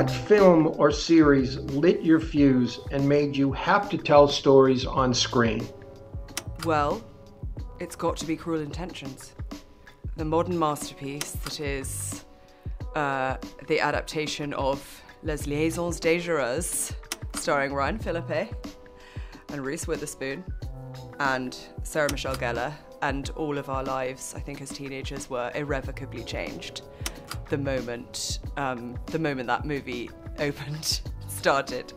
What film or series lit your fuse and made you have to tell stories on screen? Well, it's got to be Cruel Intentions. The modern masterpiece that is the adaptation of Les Liaisons Dangereuses, starring Ryan Philippe and Reese Witherspoon and Sarah Michelle Gellar, and all of our lives, I think, as teenagers were irrevocably changed the moment that movie started.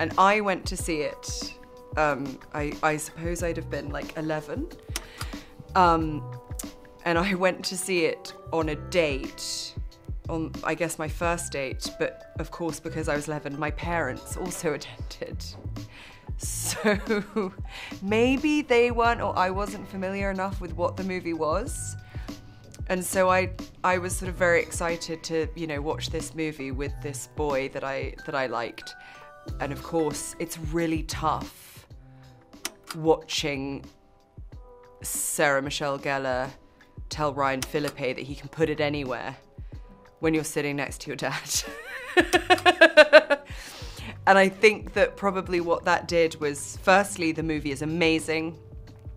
And I went to see it, I suppose I'd have been like 11. And I went to see it on a date, on, I guess, my first date, but of course, because I was 11, my parents also attended. So maybe they weren't, or I wasn't familiar enough with what the movie was. And so I was sort of very excited to, watch this movie with this boy that I liked. And of course, it's really tough watching Sarah Michelle Gellar tell Ryan Philippe that he can put it anywhere when you're sitting next to your dad. And I think that probably what that did was, firstly, the movie is amazing.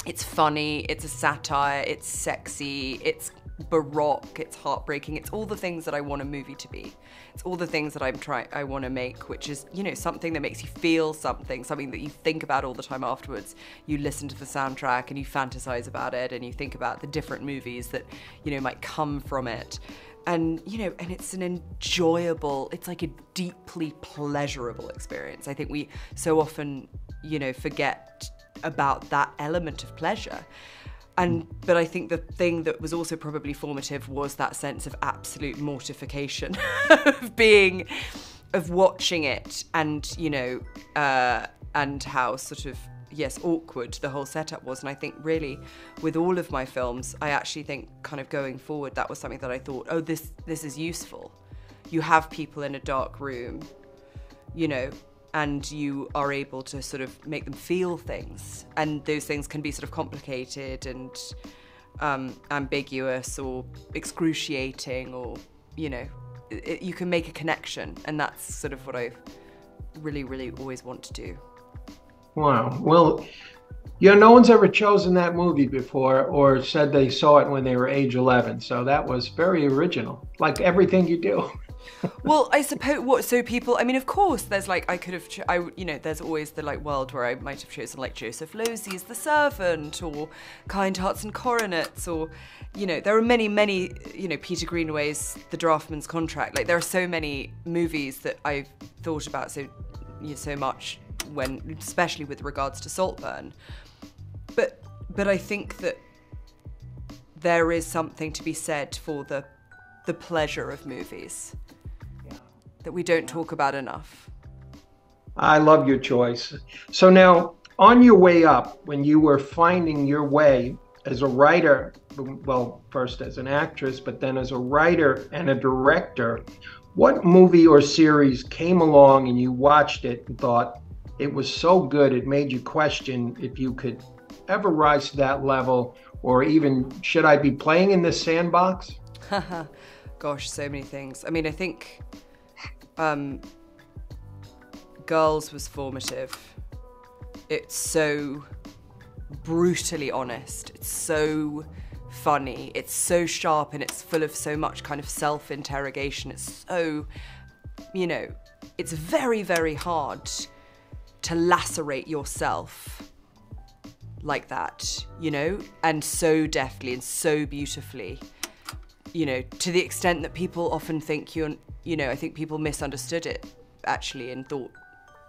It's funny, it's a satire, it's sexy, it's baroque, it's heartbreaking, it's all the things that I want a movie to be. It's all the things that I want to make, which is, something that makes you feel something that you think about all the time afterwards. You listen to the soundtrack and you fantasize about it and you think about the different movies that, might come from it. And, and it's an enjoyable, it's like a deeply pleasurable experience. I think we so often, forget about that element of pleasure. But I think the thing that was also probably formative was that sense of absolute mortification of watching it and, and how sort of, yes, awkward the whole setup was. And I think really with all of my films, I actually think kind of going forward, that was something that I thought, oh, this is useful. You have people in a dark room, and you are able to sort of make them feel things. And those things can be sort of complicated and ambiguous or excruciating, or, you can make a connection. And that's sort of what I really, really always want to do. Wow. Well, no one's ever chosen that movie before or said they saw it when they were age 11. So that was very original, like everything you do. Well, I suppose so people, I mean, of course, there's like, there's always the world where I might have chosen like Joseph Losey's The Servant or Kind Hearts and Coronets, or, there are many, many, Peter Greenaway's The Draughtman's Contract. Like, there are so many movies that I've thought about so much, especially with regards to Saltburn. But I think that there is something to be said for the pleasure of movies that we don't talk about enough. I love your choice. So now, on your way up, when you were finding your way as a writer, well, first as an actress, but then as a writer and a director, what movie or series came along and you watched it and thought it was so good it made you question if you could ever rise to that level, or even, should I be playing in this sandbox? Gosh, so many things. I mean, I think Girls was formative. It's so brutally honest. It's so funny. It's so sharp, and it's full of so much kind of self-interrogation. It's so, it's very, very hard to lacerate yourself like that, and so deftly and so beautifully, to the extent that people often think I think people misunderstood it actually and thought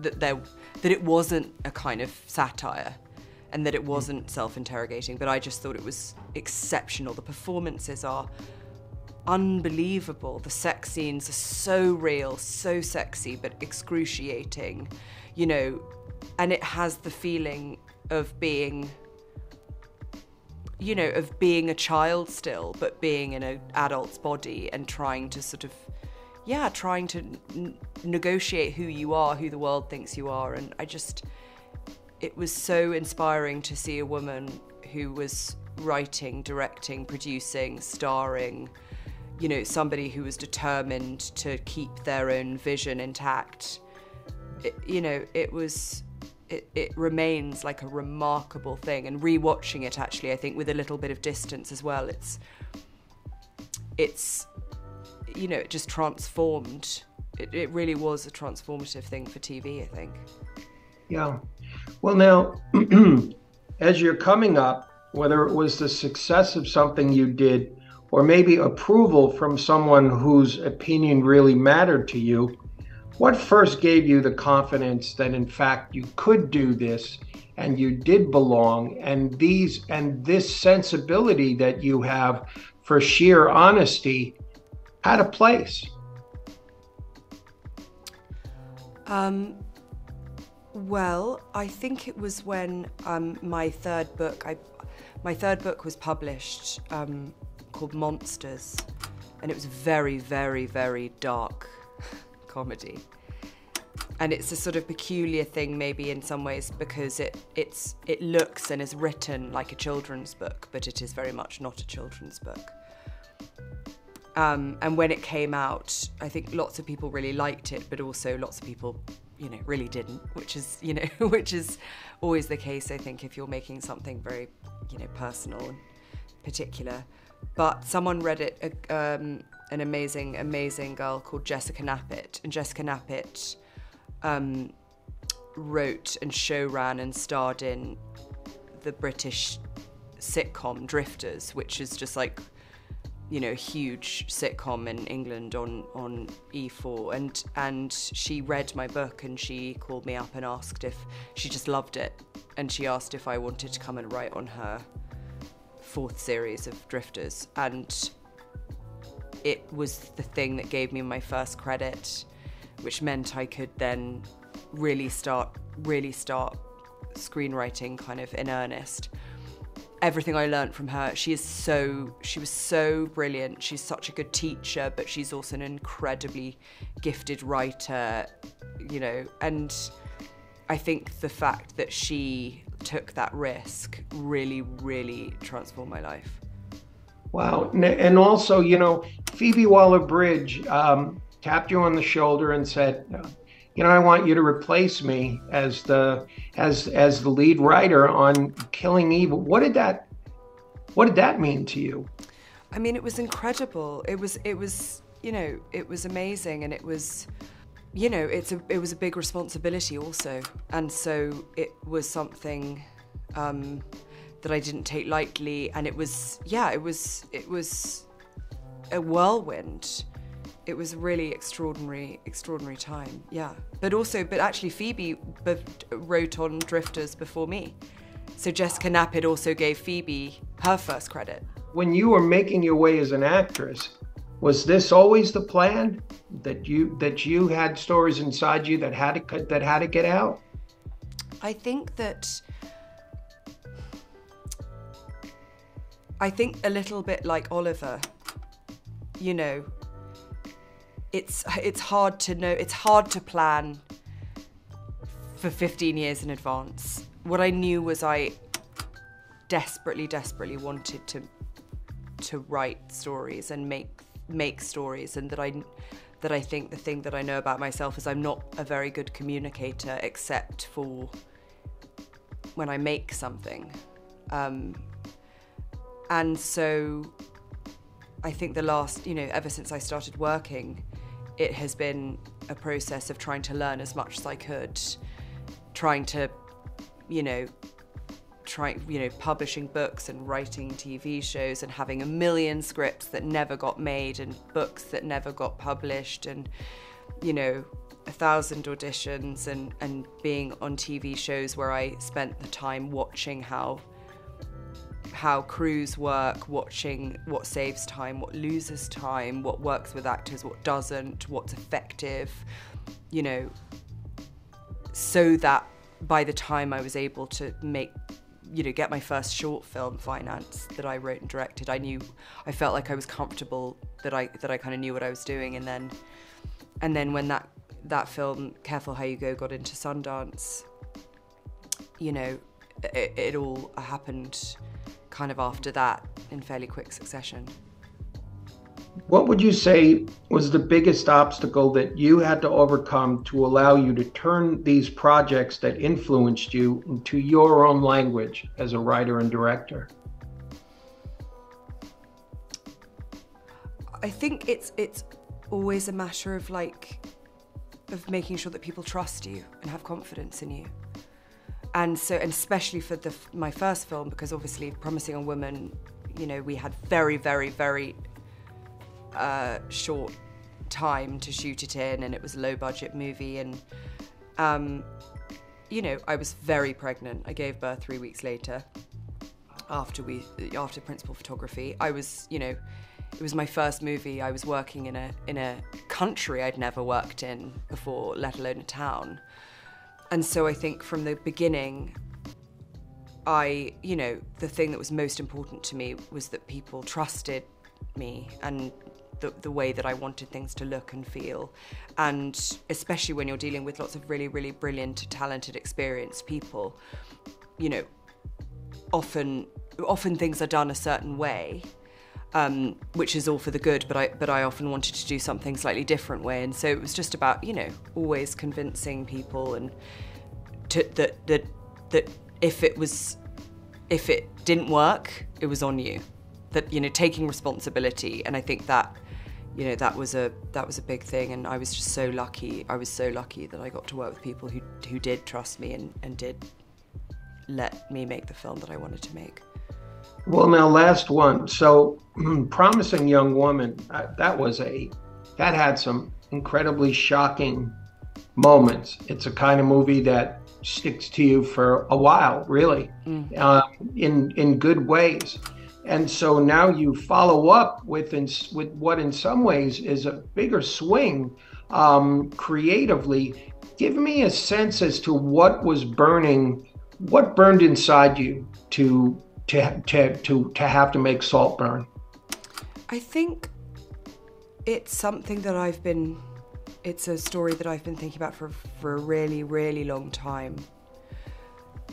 that it wasn't a kind of satire and that it wasn't self-interrogating, but I just thought it was exceptional. The performances are unbelievable. The sex scenes are so real, so sexy, but excruciating, and it has the feeling of being, of being a child still, but being in an adult's body and trying to sort of, negotiate who you are, who the world thinks you are. And it was so inspiring to see a woman who was writing, directing, producing, starring, you know, somebody who was determined to keep their own vision intact. It remains like a remarkable thing. And rewatching it, actually, I think with a little bit of distance as well, it's you know, it just transformed. It really was a transformative thing for TV, I think. Yeah. Well, now, as you're coming up, whether it was the success of something you did or maybe approval from someone whose opinion really mattered to you, what first gave you the confidence that in fact you could do this and you did belong, and this sensibility that you have for sheer honesty had a place? Well, I think it was when my third book was published, called Monsters, and it was very, very, very dark comedy. And it's a sort of peculiar thing, maybe in some ways, because it looks and is written like a children's book, but it is very much not a children's book. And when it came out, I think lots of people really liked it, but also lots of people, you know, really didn't, which is always the case, I think, if you're making something very, you know, personal and particular. But someone read it, an amazing, amazing girl called Jessica Knappett, and Jessica Knappett wrote and show-ran and starred in the British sitcom Drifters, which is just like, you know, a huge sitcom in England on E4, and she read my book and she called me up and asked if she just loved it, and she asked if I wanted to come and write on her fourth series of Drifters, and it was the thing that gave me my first credit, which meant I could then really start screenwriting kind of in earnest. Everything I learned from her, she was so brilliant. She's such a good teacher, but she's also an incredibly gifted writer, you know, and I think the fact that she took that risk really, really transformed my life. Wow. And also, you know, Phoebe Waller-Bridge tapped you on the shoulder and said, you know, I want you to replace me as the lead writer on Killing Eve. What did that mean to you? I mean, it was incredible. It was, you know, it was amazing, and it was, you know, it was a big responsibility also, and so it was something that I didn't take lightly, and it was a whirlwind. It was a really extraordinary time, yeah. But actually Phoebe wrote on Drifters before me. So Jessica Knappett also gave Phoebe her first credit. When you were making your way as an actress, was this always the plan? That you had stories inside you that had to get out? I think a little bit like Oliver, you know, it's hard to know, it's hard to plan for 15 years in advance. What I knew was I desperately wanted to write stories and make stories, and that I think the thing that I know about myself is I'm not a very good communicator except for when I make something. And so I think the last, you know, ever since I started working, it has been a process of trying to learn as much as I could, trying to, publishing books and writing TV shows and having a million scripts that never got made and books that never got published and, 1,000 auditions and being on TV shows where I spent the time watching how crews work, watching what saves time, what loses time, what works with actors, what doesn't, what's effective, so that by the time I was able to get my first short film financed that I wrote and directed, I felt like I was comfortable, that I kind of knew what I was doing. And then when that film, Careful How You Go, got into Sundance, it all happened kind of after that in fairly quick succession. What would you say was the biggest obstacle that you had to overcome to allow you to turn these projects that influenced you into your own language as a writer and director? I think it's always a matter of of making sure that people trust you and have confidence in you. And so, and especially for my first film, because obviously Promising Young Woman, we had very, very, very short time to shoot it in, and it was a low budget movie, and I was very pregnant. I gave birth 3 weeks later after principal photography. I was, it was my first movie. I was working in a country I'd never worked in before, let alone a town. And so I think from the beginning, the thing that was most important to me was that people trusted me and the way that I wanted things to look and feel. And especially when you're dealing with lots of really, really brilliant, talented, experienced people, often things are done a certain way, which is all for the good, but I often wanted to do something slightly different way. And so it was just about, always convincing people and that if it didn't work, it was on you. That, taking responsibility. And I think that, that was a big thing, and I was just so lucky. I was so lucky that I got to work with people who did trust me and did let me make the film that I wanted to make. Well, now, last one. So, Promising Young Woman, that had some incredibly shocking moments. It's a kind of movie that sticks to you for a while, really, in good ways. And so now you follow up with what in some ways is a bigger swing creatively. Give me a sense as to what burned inside you to have to make Saltburn. I think it's something that it's a story that I've been thinking about for a really, really long time.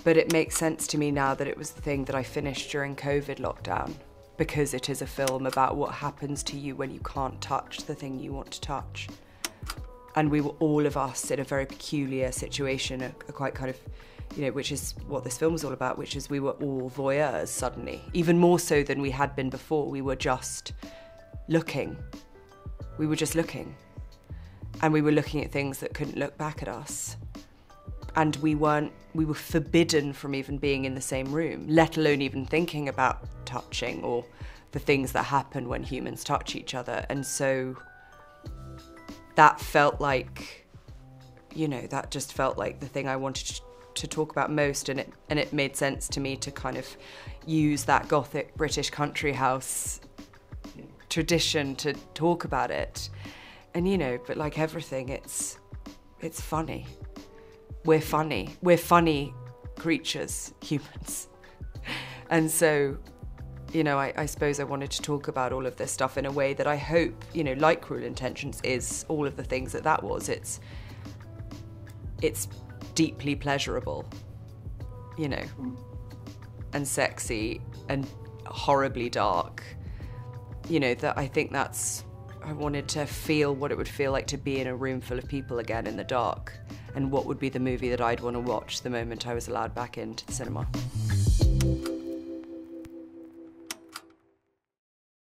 But it makes sense to me now that it was the thing that I finished during COVID lockdown, because it is a film about what happens to you when you can't touch the thing you want to touch. And we were all of us in a very peculiar situation, a quite kind of, which is what this film was all about, which is we were all voyeurs suddenly, even more so than we had been before. We were just looking. We were just looking. And we were looking at things that couldn't look back at us. And we were forbidden from even being in the same room, let alone even thinking about touching or the things that happen when humans touch each other. And so that felt like, that just felt like the thing I wanted to talk about most, and it made sense to me to kind of use that Gothic British country house tradition to talk about it. And but like everything, it's funny. We're funny. We're funny creatures, humans. And so, I suppose I wanted to talk about all of this stuff in a way that I hope, like Cruel Intentions is all of the things that was. It's deeply pleasurable, and sexy and horribly dark. That I think I wanted to feel what it would feel like to be in a room full of people again in the dark, and what would be the movie that I'd want to watch the moment I was allowed back into the cinema.